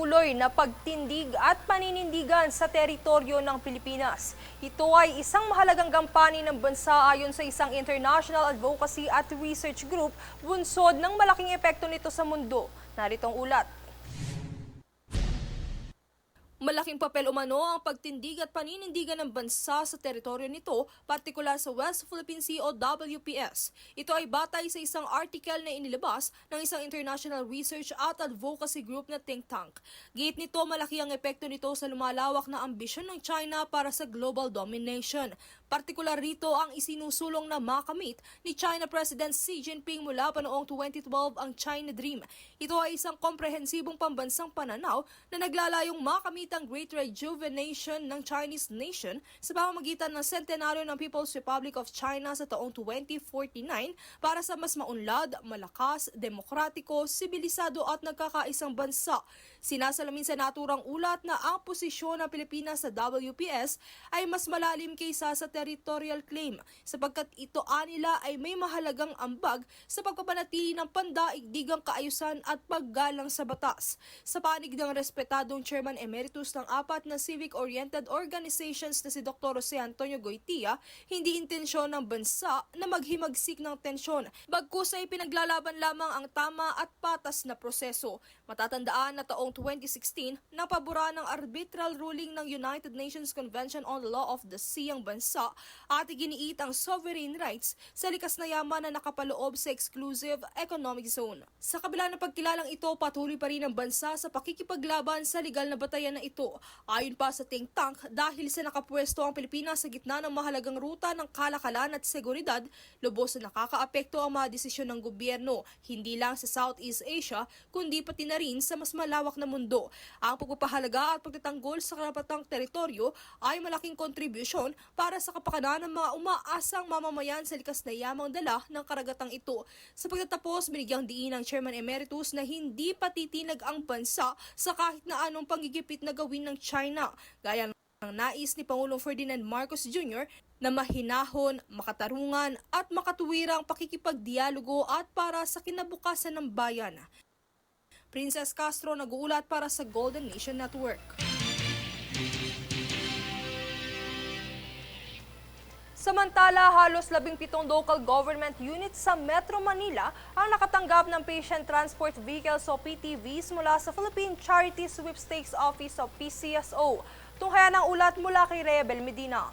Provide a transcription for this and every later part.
patuloy na pagtindig at paninindigan sa teritoryo ng Pilipinas. Ito ay isang mahalagang gampanin ng bansa ayon sa isang international advocacy at research group, bunsod ng malaking epekto nito sa mundo. Narito ang ulat. Malaking papel umano ang pagtindig at paninindigan ng bansa sa teritoryo nito, partikular sa West Philippine Sea o WPS. Ito ay batay sa isang article na inilabas ng isang international research at advocacy group na think tank. Giit nito, malaki ang epekto nito sa lumalawak na ambisyon ng China para sa global domination. Partikular rito ang isinusulong na makamit ni China President Xi Jinping mula pa noong 2012 ang China Dream. Ito ay isang komprehensibong pambansang pananaw na naglalayong makamit ang Great Rejuvenation ng Chinese nation sa pamamagitan ng sentenaryo ng People's Republic of China sa taong 2049 para sa mas maunlad, malakas, demokratiko, sibilisado at nagkakaisang bansa. Sinasalamin sa naturang ulat na ang posisyon ng Pilipinas sa WPS ay mas malalim kaysa sa territorial claim sapagkat ito anila ay may mahalagang ambag sa pagpapanatili ng pandaigdigang kaayusan at paggalang sa batas. Sa panig ng respetadong Chairman Emeritus ng apat na civic-oriented organizations na si Dr. Jose Antonio Goytia, hindi intensyon ng bansa na maghimagsik ng tensyon, bagkus ay pinaglalaban lamang ang tama at patas na proseso. Matatandaan na taong 2016, napabura ng arbitral ruling ng United Nations Convention on the Law of the Sea ang bansa at iginiit ang sovereign rights sa likas na yaman na nakapaloob sa exclusive economic zone. Sa kabila ng pagkilalang ito, patuloy pa rin ang bansa sa pakikipaglaban sa legal na batayan na ito. Ayon pa sa think tank, dahil sa nakapwesto ang Pilipinas sa gitna ng mahalagang ruta ng kalakalan at seguridad, lubos na nakakaapekto ang mga desisyon ng gobyerno, hindi lang sa Southeast Asia, kundi pati na rin sa mas malawak na mundo. Ang pagpapahalaga at pagtatanggol sa karapatang teritoryo ay malaking kontribusyon para sa kapakanan ng mga umaasang mamamayan sa likas na yamang dala ng karagatang ito. Sa pagtatapos, binigyang diin ng Chairman Emeritus na hindi patitinag ang bansa sa kahit na anong panggigipit na gawin ng China, gaya ng nais ni Pangulong Ferdinand Marcos Jr. na mahinahon, makatarungan at makatuwirang pakikipagdialogo at para sa kinabukasan ng bayan. Princess Castro, nag-uulat para sa Golden Nation Network. Samantala, halos 17 local government units sa Metro Manila ang nakatanggap ng Patient Transport Vehicles o PTVs mula sa Philippine Charity Sweepstakes Office o PCSO. Tunghayan ang ulat mula kay Rebel Medina.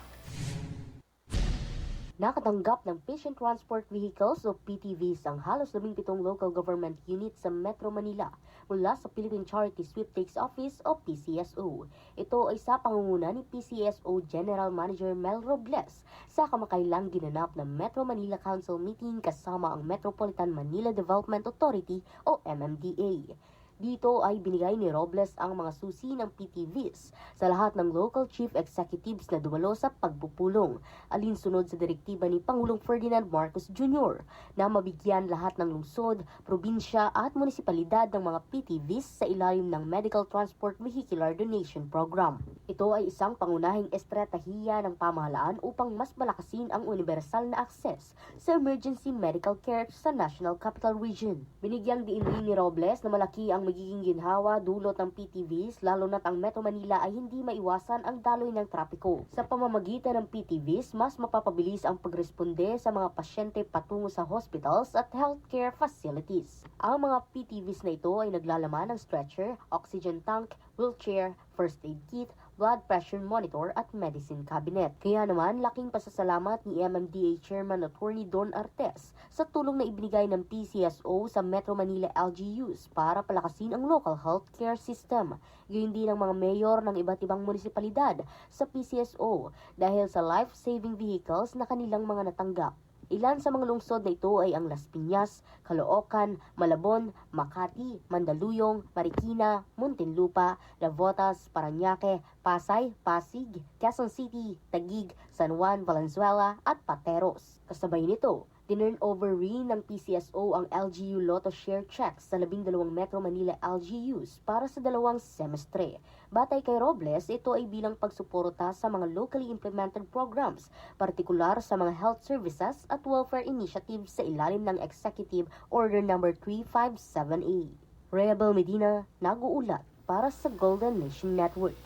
Nakatanggap ng Patient Transport Vehicles o PTVs ang halos 17 local government units sa Metro Manila mula sa Philippine Charity Sweepstakes Office o PCSO. Ito ay sa pangunguna ni PCSO General Manager Mel Robles sa kamakailang ginanap na Metro Manila Council meeting kasama ang Metropolitan Manila Development Authority o MMDA. Dito ay binigay ni Robles ang mga susi ng PTVs sa lahat ng local chief executives na dumalo sa pagpupulong, alinsunod sa direktiba ni Pangulong Ferdinand Marcos Jr. na mabigyan lahat ng lungsod, probinsya at munisipalidad ng mga PTVs sa ilalim ng Medical Transport Vehicular Donation Program. Ito ay isang pangunahing estratehiya ng pamahalaan upang mas malakasin ang universal na akses sa emergency medical care sa National Capital Region. Binigyang diin rin ni Robles na malaki ang magiging ginhawa dulot ng PTVs lalo na't ang Metro Manila ay hindi maiwasan ang daloy ng trapiko. Sa pamamagitan ng PTVs, mas mapapabilis ang pagresponde sa mga pasyente patungo sa hospitals at healthcare facilities. Ang mga PTVs na ito ay naglalaman ng stretcher, oxygen tank, wheelchair, first aid kit, blood pressure monitor at medicine cabinet. Kaya naman, laking pasasalamat ni MMDA Chairman Attorney Don Artes sa tulong na ibinigay ng PCSO sa Metro Manila LGUs para palakasin ang local healthcare system. Gayun din ang mga mayor ng iba't ibang munisipalidad sa PCSO dahil sa life-saving vehicles na kanilang mga natanggap. Ilan sa mga lungsod na ito ay ang Las Piñas, Caloocan, Malabon, Makati, Mandaluyong, Marikina, Muntinlupa, Navotas, Parañaque, Pasay, Pasig, Quezon City, Taguig, San Juan, Valenzuela at Pateros. Kasabay nito, tinurn over rin ng PCSO ang LGU Lotto Share Checks sa 12 Metro Manila LGUs para sa 2 semestre. Batay kay Robles, ito ay bilang pagsuporta sa mga locally implemented programs, partikular sa mga health services at welfare initiatives sa ilalim ng Executive Order No. 3578. Rebel Medina, nag-uulat para sa Golden Nation Network.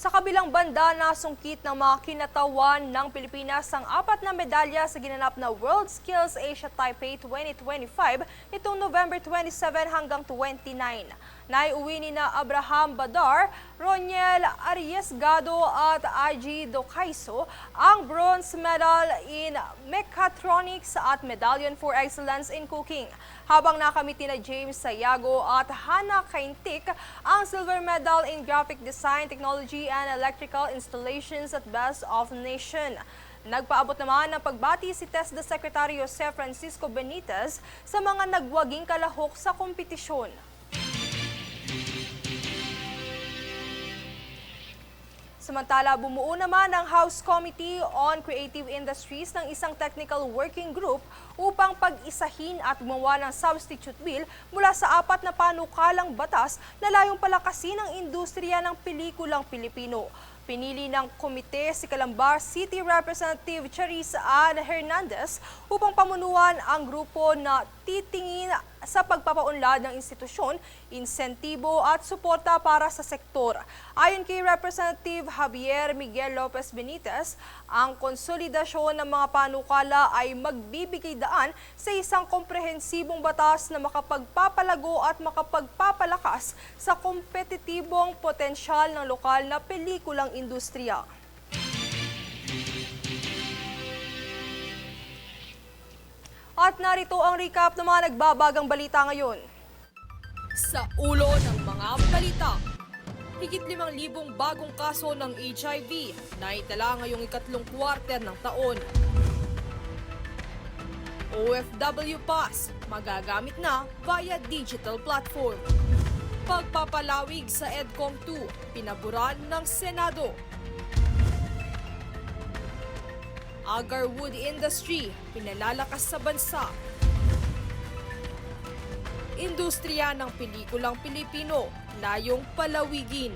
Sa kabilang banda, nasungkit ng mga kinatawan ng Pilipinas ang 4 na medalya sa ginanap na World Skills Asia Taipei 2025 nitong November 27 hanggang 29. Naiuwi ni na Abraham Badar, Roniel Arriesgado at IG Docaiso ang bronze medal in Mechatronics at Medallion for Excellence in Cooking. Habang nakamit ni James Sayago at Hannah Kaintik ang silver medal in Graphic Design, Technology and Electrical Installations at Best of Nation. Nagpaabot naman ng pagbati si TESDA Secretary Jose Francisco Benitez sa mga nagwaging kalahok sa kompetisyon. Samantala, bumuo naman ang House Committee on Creative Industries ng isang technical working group upang pag-isahin at gumawa ng substitute bill mula sa 4 na panukalang batas na layong palakasin ang industriya ng pelikulang Pilipino. Pinili ng komite si Calambar City Representative Charisse Ann Hernandez upang pamunuan ang grupo na titingin sa pagpapaunlad ng institusyon, insentibo at suporta para sa sektor. Ayon kay Representative Javier Miguel Lopez Benitez, ang konsolidasyon ng mga panukala ay magbibigay daan sa isang komprehensibong batas na makapagpapalago at makapagpapalakas sa kompetitibong potensyal ng lokal na pelikulang industriya. At narito ang recap ng mga nagbabagang balita ngayon. Sa ulo ng mga balita, higit 5,000 bagong kaso ng HIV na itala ngayong ikatlong quarter ng taon. OFW Pass magagamit na via digital platform. Pagpapalawig sa EDCOM 2, pinaburan ng Senado. Agarwood Industry, pinalalakas sa bansa. Industriya ng pelikulang Pilipino, layong palawigin.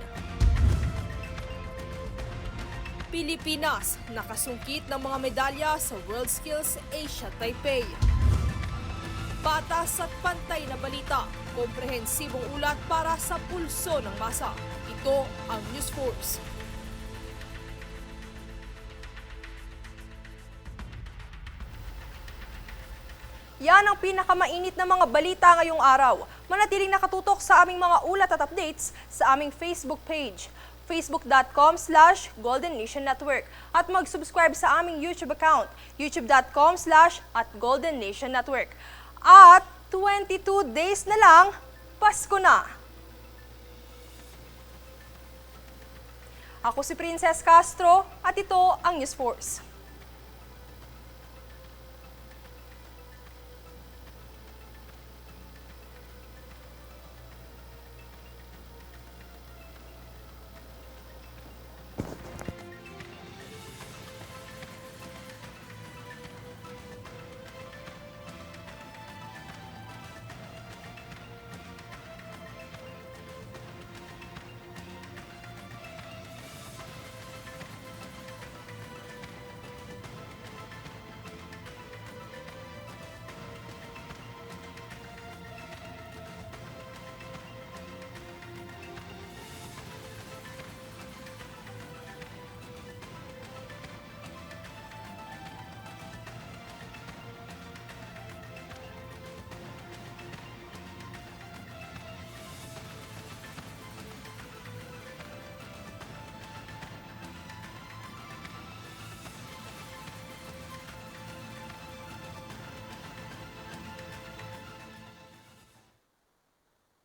Pilipinas, nakasungkit ng mga medalya sa World Skills Asia Taipei. Patas at pantay na balita, komprehensibong ulat para sa pulso ng masa. Ito ang News Force. Yan ang pinakamainit na mga balita ngayong araw. Manatiling nakatutok sa aming mga ulat at updates sa aming Facebook page, facebook.com/Golden Nation Network, at mag-subscribe sa aming YouTube account, youtube.com/@Golden Nation Network. At 22 days na lang, Pasko na! Ako si Princess Castro at ito ang News Force.